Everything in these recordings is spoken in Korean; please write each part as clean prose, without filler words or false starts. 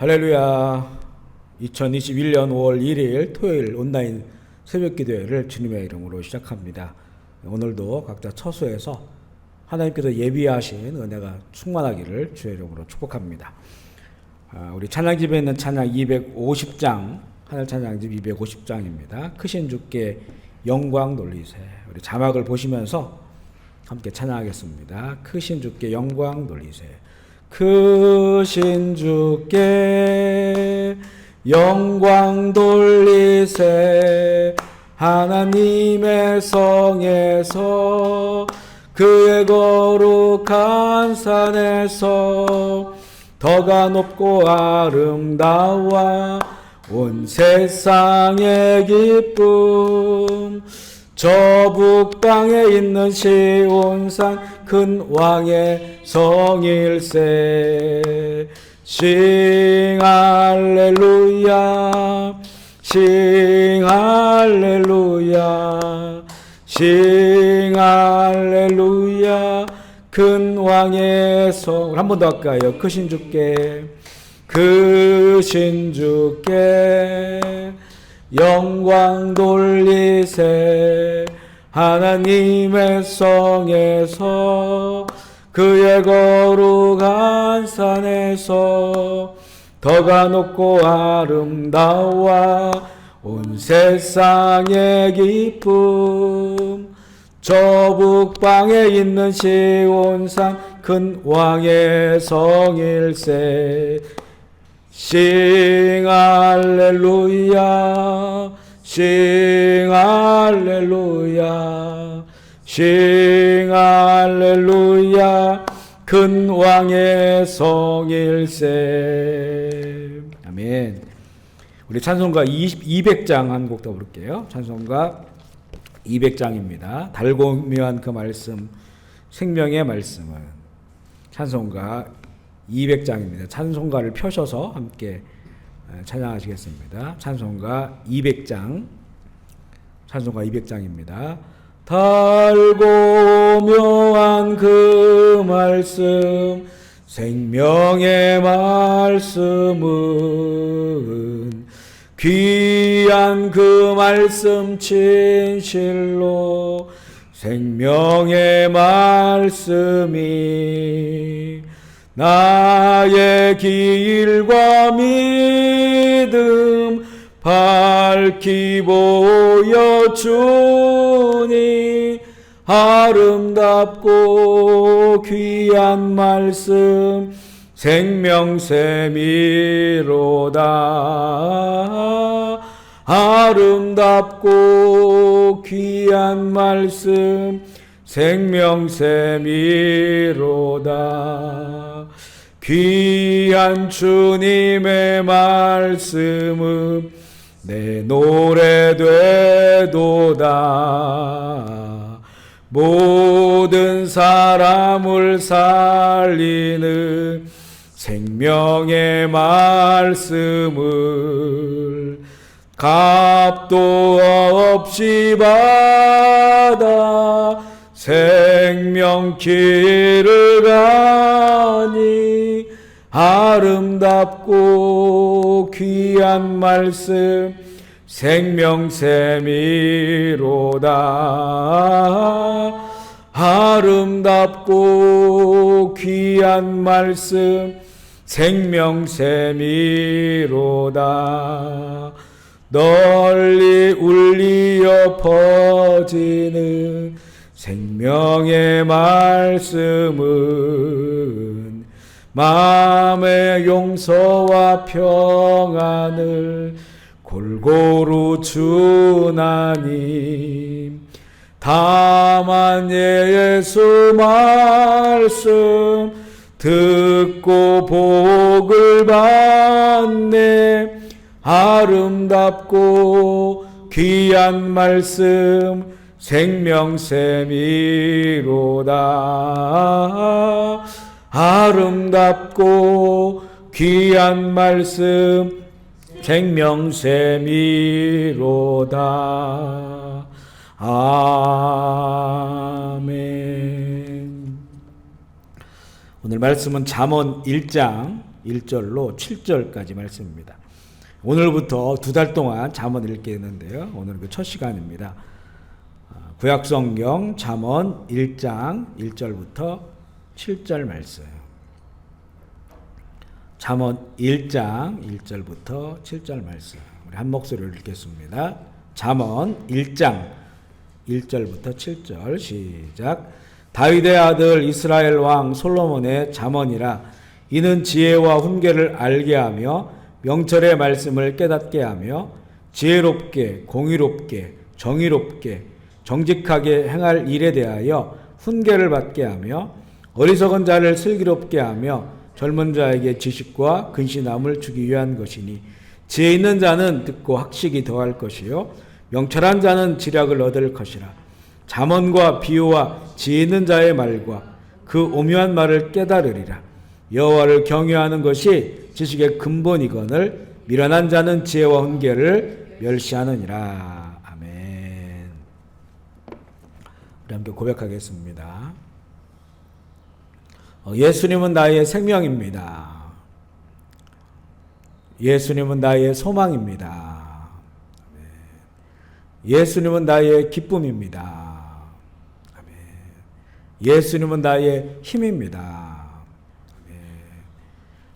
할렐루야. 2021년 5월 1일 토요일 온라인 새벽기도회를 주님의 이름으로 시작합니다. 오늘도 각자 처소에서 하나님께서 예비하신 은혜가 충만하기를 주의 이름으로 축복합니다. 우리 찬양집에 있는 찬양 250장, 하늘 찬양집 250장입니다. 크신 주께 영광 돌리세. 우리 자막을 보시면서 함께 찬양하겠습니다. 크신 주께 영광 돌리세. 크신 주께 영광 돌리세. 하나님의 성에서 그의 거룩한 산에서 더가 높고 아름다워 온 세상의 기쁨. 저 북방에 있는 시온산 큰 왕의 성일세. 싱 할렐루야, 싱 할렐루야, 싱 할렐루야. 큰 왕의 성. 한 번 더 할까요? 크신 주께, 크신 주께 영광 돌리세. 하나님의 성에서 그의 거룩한 산에서 더가 높고 아름다워 온 세상의 기쁨. 저 북방에 있는 시온산 큰 왕의 성일세. 싱 할렐루야, 싱 할렐루야, 싱 할렐루야. 큰 왕의 성일세. 아멘. 우리 찬송가 200장 한 곡 더 부를게요. 찬송가 200장입니다. 달고미한 그 말씀, 생명의 말씀은. 찬송가 200장입니다. 찬송가를 펴셔서 함께 찬양하시겠습니다. 찬송가 200장, 찬송가 200장입니다. 달고 묘한 그 말씀, 생명의 말씀은 귀한 그 말씀 진실로 생명의 말씀이 나의 길과 믿음 밝히 보여주니 아름답고 귀한 말씀 생명샘이로다. 아름답고 귀한 말씀 생명샘이로다. 귀한 주님의 말씀은 내 노래 되도다. 모든 사람을 살리는 생명의 말씀을 값도 없이 받아 생명길을 가니 아름답고 귀한 말씀 생명샘이로다. 아름답고 귀한 말씀 생명샘이로다. 널리 울리어 퍼지는 생명의 말씀은 마음의 용서와 평안을 골고루 주나니 다만 예수 말씀 듣고 복을 받네. 아름답고 귀한 말씀 생명샘이로다. 아름답고 귀한 말씀 생명샘이로다. 아멘. 오늘 말씀은 잠언 1장 1절로 7절까지 말씀입니다. 오늘부터 2달 동안 잠언을 읽겠는데요. 오늘은 그 첫 시간입니다. 구약성경 잠언 1장 1절부터 7절 말씀. 잠언 1장 1절부터 7절 말씀. 우리 한 목소리로 읽겠습니다. 잠언 1장 1절부터 7절 시작. 다윗의 아들 이스라엘 왕 솔로몬의 잠언이라. 이는 지혜와 훈계를 알게 하며 명철의 말씀을 깨닫게 하며 지혜롭게 공의롭게 정의롭게 정직하게 행할 일에 대하여 훈계를 받게 하며 어리석은 자를 슬기롭게 하며 젊은 자에게 지식과 근신함을 주기 위한 것이니 지혜 있는 자는 듣고 학식이 더할 것이요 명철한 자는 지략을 얻을 것이라. 잠언과 비유와 지혜 있는 자의 말과 그 오묘한 말을 깨달으리라. 여호와를 경외하는 것이 지식의 근본이거늘 미련한 자는 지혜와 훈계를 멸시하느니라. 아멘. 우리 함께 고백하겠습니다. 예수님은 나의 생명입니다. 예수님은 나의 소망입니다. 예수님은 나의 기쁨입니다. 예수님은 나의 힘입니다.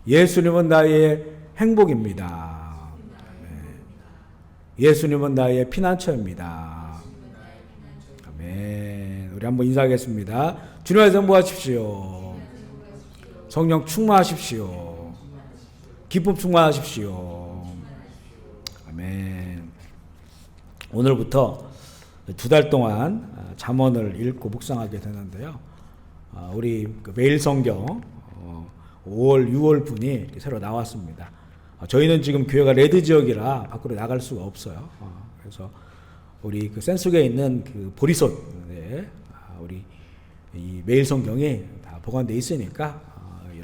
예수님은 나의 행복입니다. 예수님은 나의 피난처입니다. 아멘. 우리 한번 인사하겠습니다. 주님의 성부하십시오. 성령 충만하십시오. 기쁨 충만하십시오. 아멘. 오늘부터 2달 동안 잠언을 읽고 묵상하게 되는데요. 우리 매일 성경 5월, 6월 분이 새로 나왔습니다. 저희는 지금 교회가 레드 지역이라 밖으로 나갈 수가 없어요. 그래서 우리 그 센숙에 있는 그 보리솥, 우리 이 매일 성경이 다 보관되어 있으니까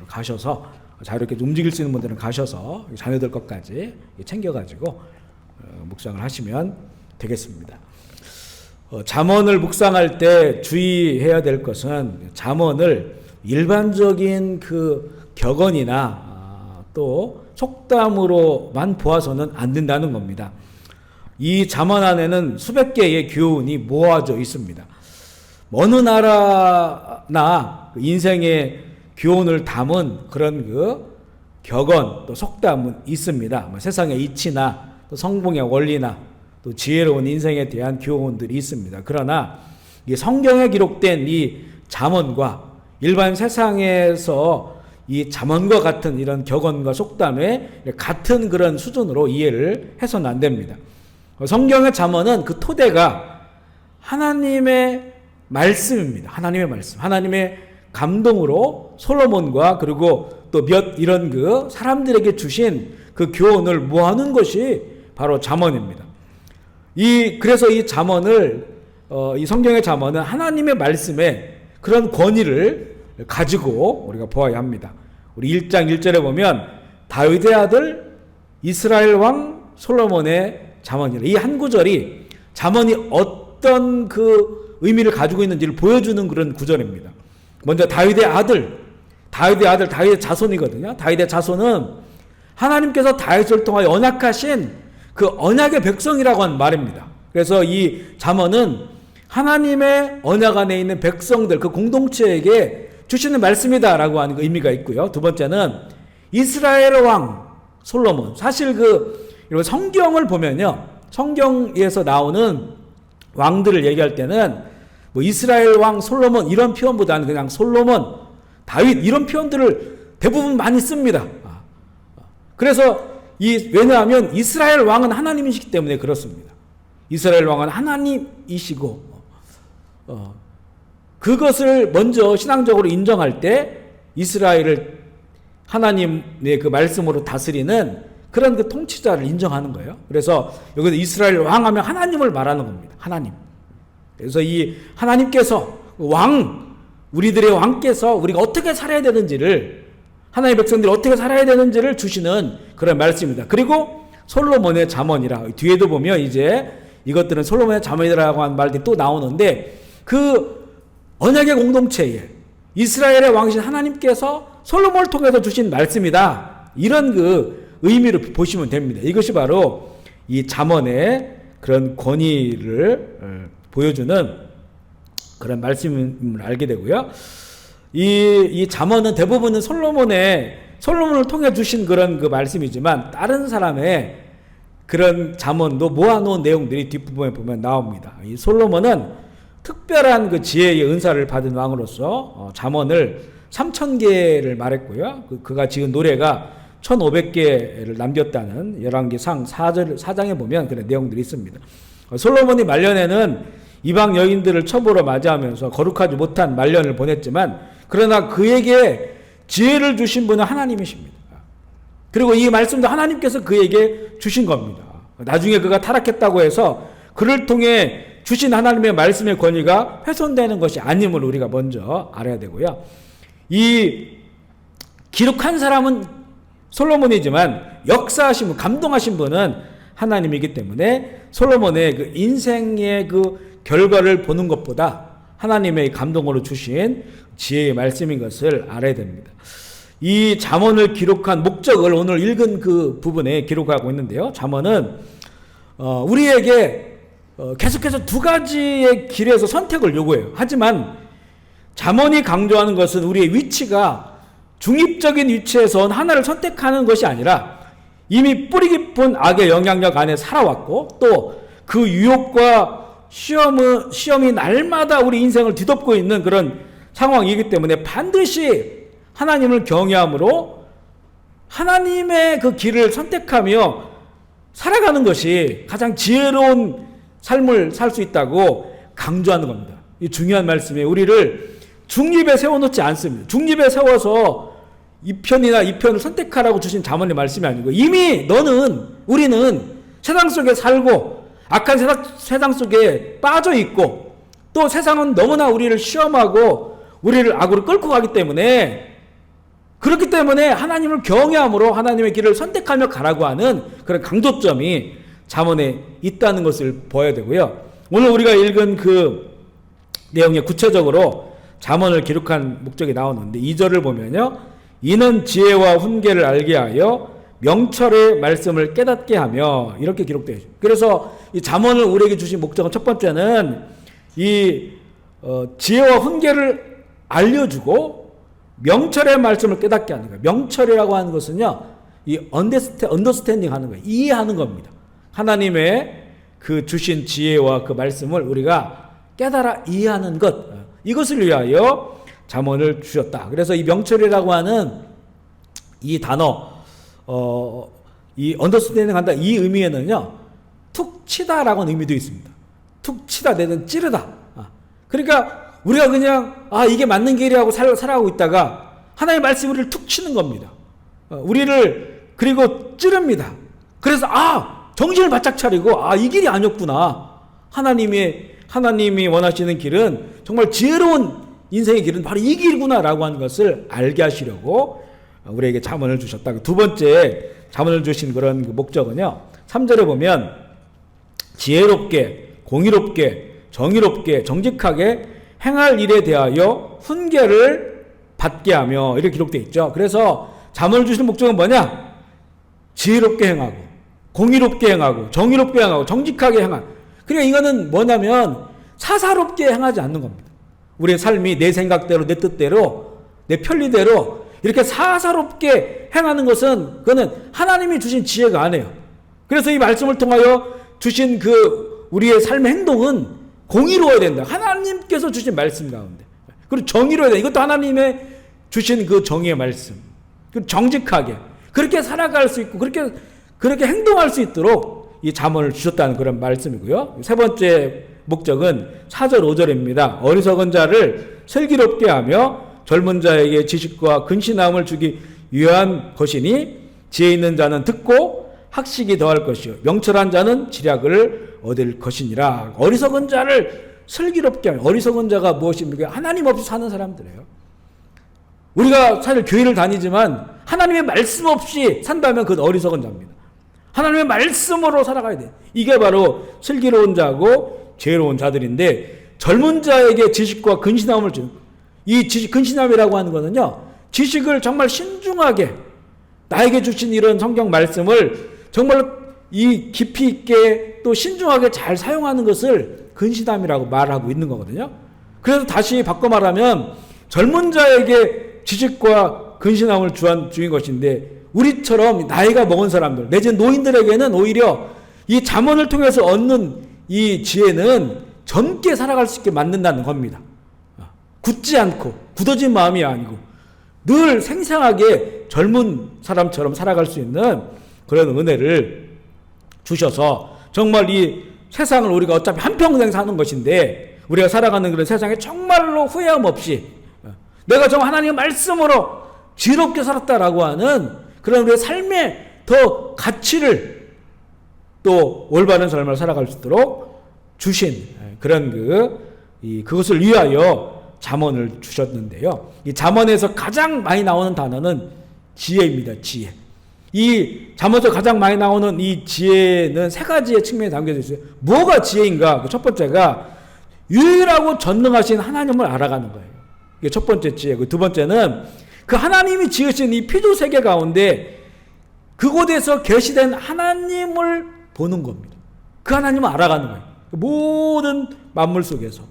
가셔서 자유롭게 움직일 수 있는 분들은 가셔서 자녀들 것까지 챙겨가지고 묵상을 하시면 되겠습니다. 잠언을 묵상할 때 주의해야 될 것은 잠언을 일반적인 그 격언이나 또 속담으로만 보아서는 안 된다는 겁니다. 이 잠언 안에는 수백 개의 교훈이 모아져 있습니다. 어느 나라나 인생의 교훈을 담은 그런 그 격언 또 속담은 있습니다. 세상의 이치나 또 성공의 원리나 또 지혜로운 인생에 대한 교훈들이 있습니다. 그러나 이 성경에 기록된 이 잠언과 일반 세상에서 이 잠언과 같은 이런 격언과 속담에 같은 그런 수준으로 이해를 해서는 안 됩니다. 성경의 잠언은 그 토대가 하나님의 말씀입니다. 하나님의 말씀. 하나님의 감동으로 솔로몬과 그리고 또 몇 이런 그 사람들에게 주신 그 교훈을 모아놓은 것이 바로 잠언입니다. 그래서 이 잠언을, 이 성경의 잠언은 하나님의 말씀에 그런 권위를 가지고 우리가 보아야 합니다. 우리 1장 1절에 보면 다윗의 아들 이스라엘 왕 솔로몬의 잠언이라. 이 한 구절이 잠언이 어떤 그 의미를 가지고 있는지를 보여주는 그런 구절입니다. 먼저 다윗의 아들의 자손이거든요. 다윗의 자손은 하나님께서 다윗을 통하여 언약하신 그 언약의 백성이라고 하는 말입니다. 그래서 이 잠언은 하나님의 언약 안에 있는 백성들, 그 공동체에게 주시는 말씀이다라고 하는 의미가 있고요. 두 번째는 이스라엘 왕 솔로몬. 사실 성경을 보면요. 성경에서 나오는 왕들을 얘기할 때는 뭐 이스라엘 왕 솔로몬 이런 표현보다는 그냥 솔로몬, 다윗 이런 표현들을 대부분 많이 씁니다. 그래서 왜냐하면 이스라엘 왕은 하나님이시기 때문에 그렇습니다. 이스라엘 왕은 하나님이시고 그것을 먼저 신앙적으로 인정할 때 이스라엘을 하나님의 그 말씀으로 다스리는 그런 그 통치자를 인정하는 거예요. 그래서 여기서 이스라엘 왕하면 하나님을 말하는 겁니다. 하나님. 그래서 이 하나님께서 우리들의 왕께서 우리가 어떻게 살아야 되는지를, 하나님의 백성들이 어떻게 살아야 되는지를 주시는 그런 말씀입니다. 그리고 솔로몬의 잠언이라, 뒤에도 보면 이제 이것들은 솔로몬의 잠언이라고 하는 말들이 또 나오는데, 그 언약의 공동체에 이스라엘의 왕이신 하나님께서 솔로몬을 통해서 주신 말씀이다. 이런 그 의미로 보시면 됩니다. 이것이 바로 이 잠언의 그런 권위를 보여주는 그런 말씀을 알게 되고요. 이 잠언은 대부분은 솔로몬을 통해 주신 그런 그 말씀이지만 다른 사람의 그런 잠언도 모아놓은 내용들이 뒷부분에 보면 나옵니다. 이 솔로몬은 특별한 그 지혜의 은사를 받은 왕으로서 잠언을 3,000개를 말했고요. 그가 지은 노래가 1,500개를 남겼다는 열왕기상 4장에 보면 그런 내용들이 있습니다. 솔로몬이 말년에는 이방 여인들을 첩으로 맞이하면서 거룩하지 못한 말년을 보냈지만 그러나 그에게 지혜를 주신 분은 하나님이십니다. 그리고 이 말씀도 하나님께서 그에게 주신 겁니다. 나중에 그가 타락했다고 해서 그를 통해 주신 하나님의 말씀의 권위가 훼손되는 것이 아님을 우리가 먼저 알아야 되고요. 이 기록한 사람은 솔로몬이지만 역사하신 분, 감동하신 분은 하나님이기 때문에 솔로몬의 그 인생의 그 결과를 보는 것보다 하나님의 감동으로 주신 지혜의 말씀인 것을 알아야 됩니다. 이 잠언을 기록한 목적을 오늘 읽은 그 부분에 기록하고 있는데요. 잠언은 우리에게 계속해서 두 가지의 길에서 선택을 요구해요. 하지만 잠언이 강조하는 것은 우리의 위치가 중립적인 위치에서 하나를 선택하는 것이 아니라 이미 뿌리 깊은 악의 영향력 안에 살아왔고 또 그 유혹과 시험이 날마다 우리 인생을 뒤덮고 있는 그런 상황이기 때문에 반드시 하나님을 경외함으로 하나님의 그 길을 선택하며 살아가는 것이 가장 지혜로운 삶을 살 수 있다고 강조하는 겁니다. 이 중요한 말씀에 우리를 중립에 세워놓지 않습니다. 중립에 세워서 이 편이나 이 편을 선택하라고 주신 잠언의 말씀이 아니고 이미 우리는 세상 속에 살고 악한 세상 속에 빠져 있고 또 세상은 너무나 우리를 시험하고 우리를 악으로 끌고 가기 때문에 그렇기 때문에 하나님을 경외함으로 하나님의 길을 선택하며 가라고 하는 그런 강조점이 잠언에 있다는 것을 보아야 되고요. 오늘 우리가 읽은 그 내용에 구체적으로 잠언을 기록한 목적이 나오는데 2절을 보면요. 이는 지혜와 훈계를 알게 하여 명철의 말씀을 깨닫게 하며 이렇게 기록되어 있습니다. 그래서 이 잠언을 우리에게 주신 목적은 첫 번째는 이 지혜와 훈계를 알려주고 명철의 말씀을 깨닫게 하는 거예요. 명철이라고 하는 것은요, 이 언더스탠딩 하는 거예요. 이해하는 겁니다. 하나님의 그 주신 지혜와 그 말씀을 우리가 깨달아 이해하는 것, 이것을 위하여 잠언을 주셨다. 그래서 이 명철이라고 하는 이 단어, 이 언더스탠딩 한다, 이 의미에는요, 툭 치다라고 하는 의미도 있습니다. 툭 치다, 내는 찌르다. 그러니까 우리가 그냥 이게 맞는 길이라고 살아가고 있다가 하나님의 말씀이 우리를 툭 치는 겁니다. 우리를 그리고 찌릅니다. 그래서 정신을 바짝 차리고 이 길이 아니었구나. 하나님이 원하시는 길은 정말 지혜로운 인생의 길은 바로 이 길이구나라고 하는 것을 알게 하시려고 우리에게 잠언을 주셨다. 두 번째 잠언을 주신 그런 그 목적은요. 3절에 보면 지혜롭게, 공의롭게, 정의롭게, 정직하게 행할 일에 대하여 훈계를 받게 하며 이렇게 기록되어 있죠. 그래서 잠언을 주시는 목적은 뭐냐? 지혜롭게 행하고 공의롭게 행하고 정의롭게 행하고 정직하게 행하고. 그러니까 이거는 뭐냐면 사사롭게 행하지 않는 겁니다. 우리의 삶이 내 생각대로 내 뜻대로 내 편리대로 이렇게 사사롭게 행하는 것은 그거는 하나님이 주신 지혜가 아니에요. 그래서 이 말씀을 통하여 주신 그 우리의 삶의 행동은 공의로워야 된다. 하나님께서 주신 말씀 가운데. 그리고 정의로워야 된다. 이것도 하나님의 주신 그 정의의 말씀. 그리고 정직하게 그렇게 살아갈 수 있고 그렇게 행동할 수 있도록 이 잠언을 주셨다는 그런 말씀이고요. 세 번째 목적은 4절 5절입니다. 어리석은 자를 슬기롭게 하며 젊은 자에게 지식과 근신함을 주기 위한 것이니 지혜 있는 자는 듣고 학식이 더할 것이요 명철한 자는 지략을 얻을 것이니라. 어리석은 자를 슬기롭게 하며, 어리석은 자가 무엇입니까? 하나님 없이 사는 사람들이에요. 우리가 사실 교회를 다니지만 하나님의 말씀 없이 산다면 그건 어리석은 자입니다. 하나님의 말씀으로 살아가야 돼요. 이게 바로 슬기로운 자고 지혜로운 자들인데, 젊은 자에게 지식과 근신함을 주는, 이 근신함이라고 하는 것은요, 지식을 정말 신중하게 나에게 주신 이런 성경 말씀을 정말로 이 깊이 있게 또 신중하게 잘 사용하는 것을 근신함이라고 말하고 있는 거거든요. 그래서 다시 바꿔 말하면 젊은 자에게 지식과 근신함을 주인 것인데, 우리처럼 나이가 먹은 사람들 내지는 노인들에게는 오히려 이 잠언을 통해서 얻는 이 지혜는 젊게 살아갈 수 있게 만든다는 겁니다. 굳지 않고 굳어진 마음이 아니고 늘 생생하게 젊은 사람처럼 살아갈 수 있는 그런 은혜를 주셔서 정말 이 세상을 우리가 어차피 한평생 사는 것인데 우리가 살아가는 그런 세상에 정말로 후회함 없이 내가 정말 하나님의 말씀으로 지롭게 살았다라고 하는 그런 우리의 삶의 더 가치를 또 올바른 삶을 살아갈 수 있도록 주신 그런 그것을 위하여 잠언을 주셨는데요. 이 잠언에서 가장 많이 나오는 단어는 지혜입니다. 지혜. 이 잠언에서 가장 많이 나오는 이 지혜는 세 가지의 측면이 담겨져 있어요. 뭐가 지혜인가? 그 첫 번째가 유일하고 전능하신 하나님을 알아가는 거예요. 이게 첫 번째 지혜. 그 두 번째는 그 하나님이 지으신 이 피조 세계 가운데 그곳에서 계시된 하나님을 보는 겁니다. 그 하나님을 알아가는 거예요. 모든 만물 속에서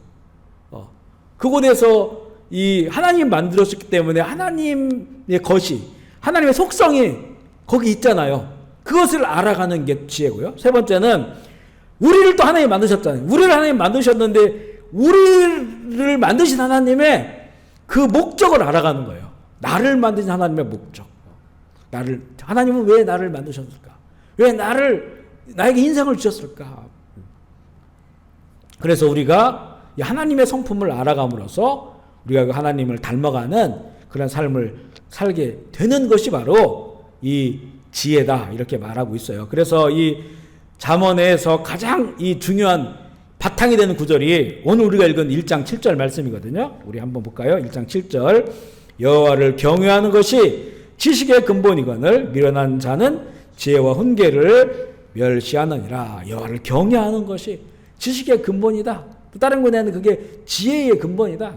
그곳에서 이 하나님 만들었기 때문에 하나님의 것이, 하나님의 속성이 거기 있잖아요. 그것을 알아가는 게 지혜고요. 세 번째는 우리를 또 하나님 만드셨잖아요. 우리를 하나님 만드셨는데 우리를 만드신 하나님의 그 목적을 알아가는 거예요. 나를 만드신 하나님의 목적. 하나님은 왜 나를 만드셨을까? 왜 나에게 인생을 주셨을까? 그래서 우리가 이 하나님의 성품을 알아감으로써 우리가 그 하나님을 닮아가는 그런 삶을 살게 되는 것이 바로 이 지혜다, 이렇게 말하고 있어요. 그래서 이 잠언에서 가장 이 중요한 바탕이 되는 구절이 오늘 우리가 읽은 1장 7절 말씀이거든요. 우리 한번 볼까요? 1장 7절. 여호와를 경외하는 것이 지식의 근본이거늘 미련한 자는 지혜와 훈계를 멸시하느니라. 여호와를 경외하는 것이 지식의 근본이다. 또 다른 곳에는 그게 지혜의 근본이다.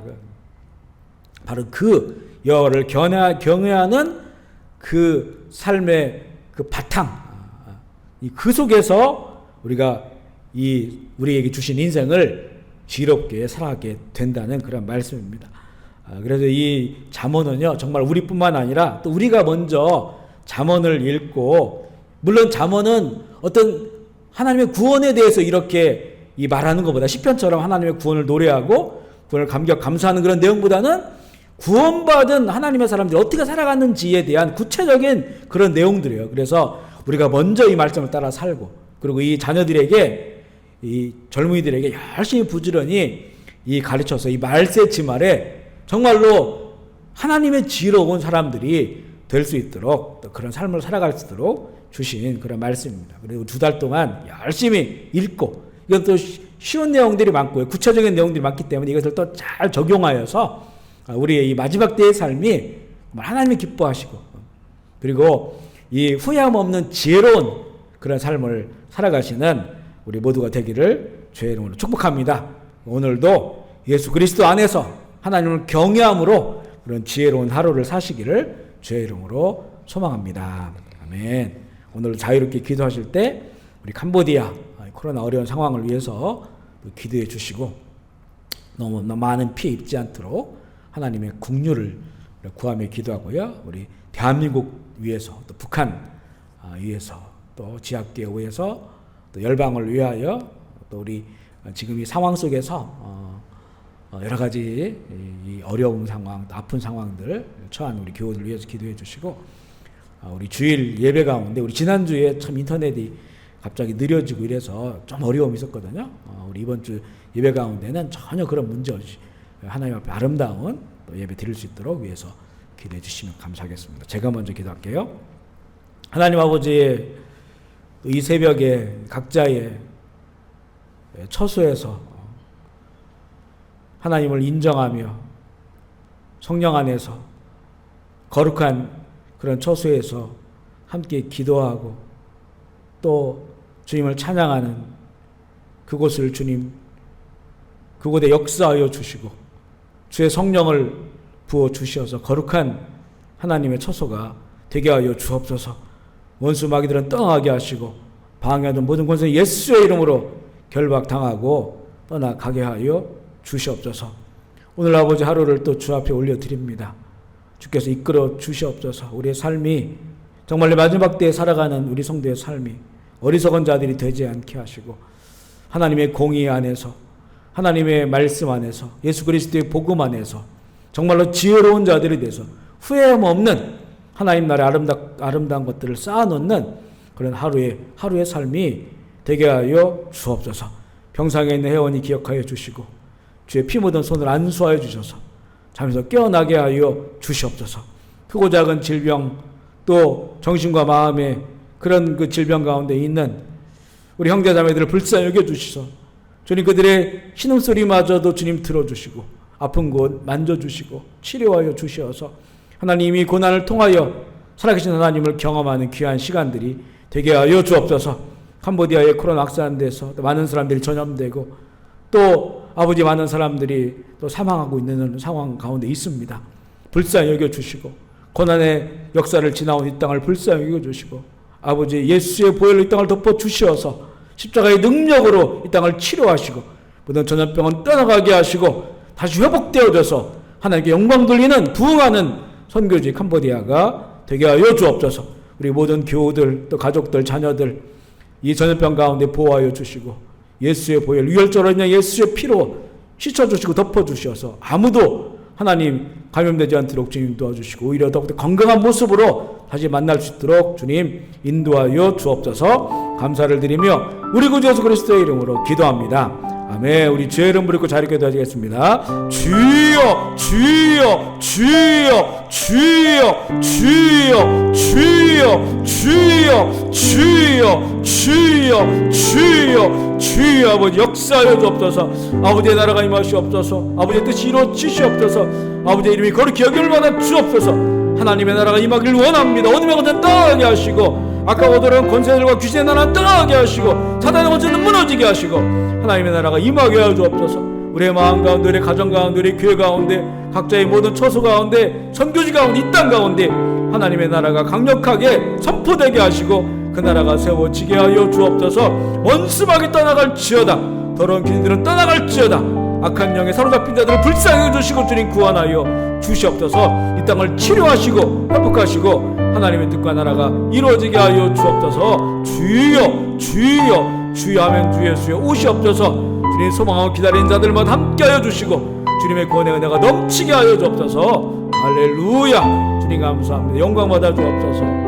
바로 그 여호와를 경외하는 그 삶의 그 바탕, 그 속에서 우리가 우리에게 주신 인생을 지롭게 살아가게 된다는 그런 말씀입니다. 그래서 이 잠언은요, 정말 우리뿐만 아니라 또 우리가 먼저 잠언을 읽고, 물론 잠언은 어떤 하나님의 구원에 대해서 이렇게 이 말하는 것보다, 시편처럼 하나님의 구원을 노래하고 구원을 감사하는 그런 내용보다는 구원받은 하나님의 사람들이 어떻게 살아가는지에 대한 구체적인 그런 내용들이에요. 그래서 우리가 먼저 이 말씀을 따라 살고, 그리고 이 자녀들에게, 이 젊은이들에게 열심히 부지런히 이 가르쳐서 이 말세지 말에 정말로 하나님의 지혜로운 사람들이 될 수 있도록, 또 그런 삶을 살아갈 수 있도록 주신 그런 말씀입니다. 그리고 2달 동안 열심히 읽고, 이건 또 쉬운 내용들이 많고요, 구체적인 내용들이 많기 때문에 이것을 또 잘 적용하여서 우리의 이 마지막 때의 삶이 하나님이 기뻐하시고, 그리고 이 후회함 없는 지혜로운 그런 삶을 살아가시는 우리 모두가 되기를 주의 이름으로 축복합니다. 오늘도 예수 그리스도 안에서 하나님을 경외함으로 그런 지혜로운 하루를 사시기를 주의 이름으로 소망합니다. 아멘. 오늘 자유롭게 기도하실 때 우리 캄보디아 코로나 어려운 상황을 위해서 기도해 주시고, 너무 많은 피해 입지 않도록 하나님의 긍휼을 구하며 기도하고요. 우리 대한민국 위해서, 또 북한 위해서, 또 지하교회 위해서, 또 열방을 위하여, 또 우리 지금 이 상황 속에서 여러 가지 이 어려운 상황, 또 아픈 상황들 처한 우리 교우들 위해서 기도해 주시고, 우리 주일 예배 가운데, 우리 지난주에 참 인터넷이 갑자기 느려지고 이래서 좀 어려움이 있었거든요. 우리 이번 주 예배 가운데는 전혀 그런 문제 없이 하나님 앞에 아름다운 예배 드릴 수 있도록 위해서 기도해 주시면 감사하겠습니다. 제가 먼저 기도할게요. 하나님 아버지, 이 새벽에 각자의 처소에서 하나님을 인정하며 성령 안에서 거룩한 그런 처소에서 함께 기도하고 또 주님을 찬양하는 그곳을 주님, 그곳에 역사하여 주시고 주의 성령을 부어 주셔서 거룩한 하나님의 처소가 되게 하여 주옵소서. 원수 마귀들은 떠나게 하시고 방해하는 모든 권세 예수의 이름으로 결박당하고 떠나가게 하여 주시옵소서. 오늘 아버지 하루를 또 주 앞에 올려드립니다. 주께서 이끌어 주시옵소서. 우리의 삶이 정말 마지막 때에 살아가는 우리 성도의 삶이 어리석은 자들이 되지 않게 하시고 하나님의 공의 안에서 하나님의 말씀 안에서 예수 그리스도의 복음 안에서 정말로 지혜로운 자들이 돼서 후회함 없는 하나님 나라의 아름다운 것들을 쌓아놓는 그런 하루의 삶이 되게 하여 주옵소서. 병상에 있는 회원이 기억하여 주시고 주의 피 묻은 손을 안수하여 주셔서 잠에서 깨어나게 하여 주시옵소서. 크고 작은 질병 또 정신과 마음의 그런 그 질병 가운데 있는 우리 형제 자매들을 불쌍히 여겨주시소. 주님 그들의 신음소리마저도 주님 들어주시고 아픈 곳 만져주시고 치료하여 주시어서 하나님이 고난을 통하여 살아계신 하나님을 경험하는 귀한 시간들이 되게 하여 주옵소서. 캄보디아의 코로나 확산돼서 많은 사람들이 전염되고 또 아버지 많은 사람들이 또 사망하고 있는 상황 가운데 있습니다. 불쌍히 여겨주시고 고난의 역사를 지나온 이 땅을 불쌍히 여겨주시고 아버지 예수의 보혈로 이 땅을 덮어주시어서 십자가의 능력으로 이 땅을 치료하시고 모든 전염병은 떠나가게 하시고 다시 회복되어져서 하나님께 영광 돌리는 부흥하는 선교지 캄보디아가 되게 하여 주옵소서. 우리 모든 교우들 또 가족들 자녀들 이 전염병 가운데 보호하여 주시고 예수의 보혈 유혈절로 그냥 예수의 피로 씻어주시고 덮어주셔서 아무도 하나님 감염되지 않도록 주님 도와주시고 오히려 더욱더 건강한 모습으로 다시 만날 수 있도록 주님 인도하여 주옵소서. 감사를 드리며 우리 구주 예수 그리스도의 이름으로 기도합니다. 아멘. 우리 주의 이름 부르고 자리에 기도하시겠습니다. 주여 주여 주여 주여 주여 주여 주여 주여 주여 주여 주여 아버지 역사하여 주옵소서. 아버지의 나라가 임하시옵소서. 아버지의 뜻이 이루어지시옵소서. 아버지의 이름이 거룩히 여길 만한 주옵소서. 하나님의 나라가 임하기를 원합니다. 어둠의 권세는 떠나게 하시고 악하고 더러운 권세들과 귀신의 나라는 떠나게 하시고 사단의 권세는 무너지게 하시고 하나님의 나라가 임하게 하여 주옵소서. 우리의 마음 가운데 우리의 가정 가운데 우리의 교회 가운데 각자의 모든 처소 가운데 선교지 가운데 이 땅 가운데 하나님의 나라가 강력하게 선포되게 하시고 그 나라가 세워지게 하여 주옵소서. 원수막이 떠나갈지어다. 더러운 귀신들은 떠나갈지어다. 악한 영에 사로잡힌 자들을 불쌍히 해주시고 주님 구원하여 주시옵소서. 이 땅을 치료하시고 회복하시고 하나님의 뜻과 나라가 이루어지게 하여 주옵소서. 주여 주여 주여 하면 주 예수여 오시옵소서. 주님 소망하고 기다리는 자들마다 함께 하여 주시고 주님의 구원의 은혜가 넘치게 하여 주옵소서. 할렐루야. 주님 감사합니다. 영광 받아 주옵소서.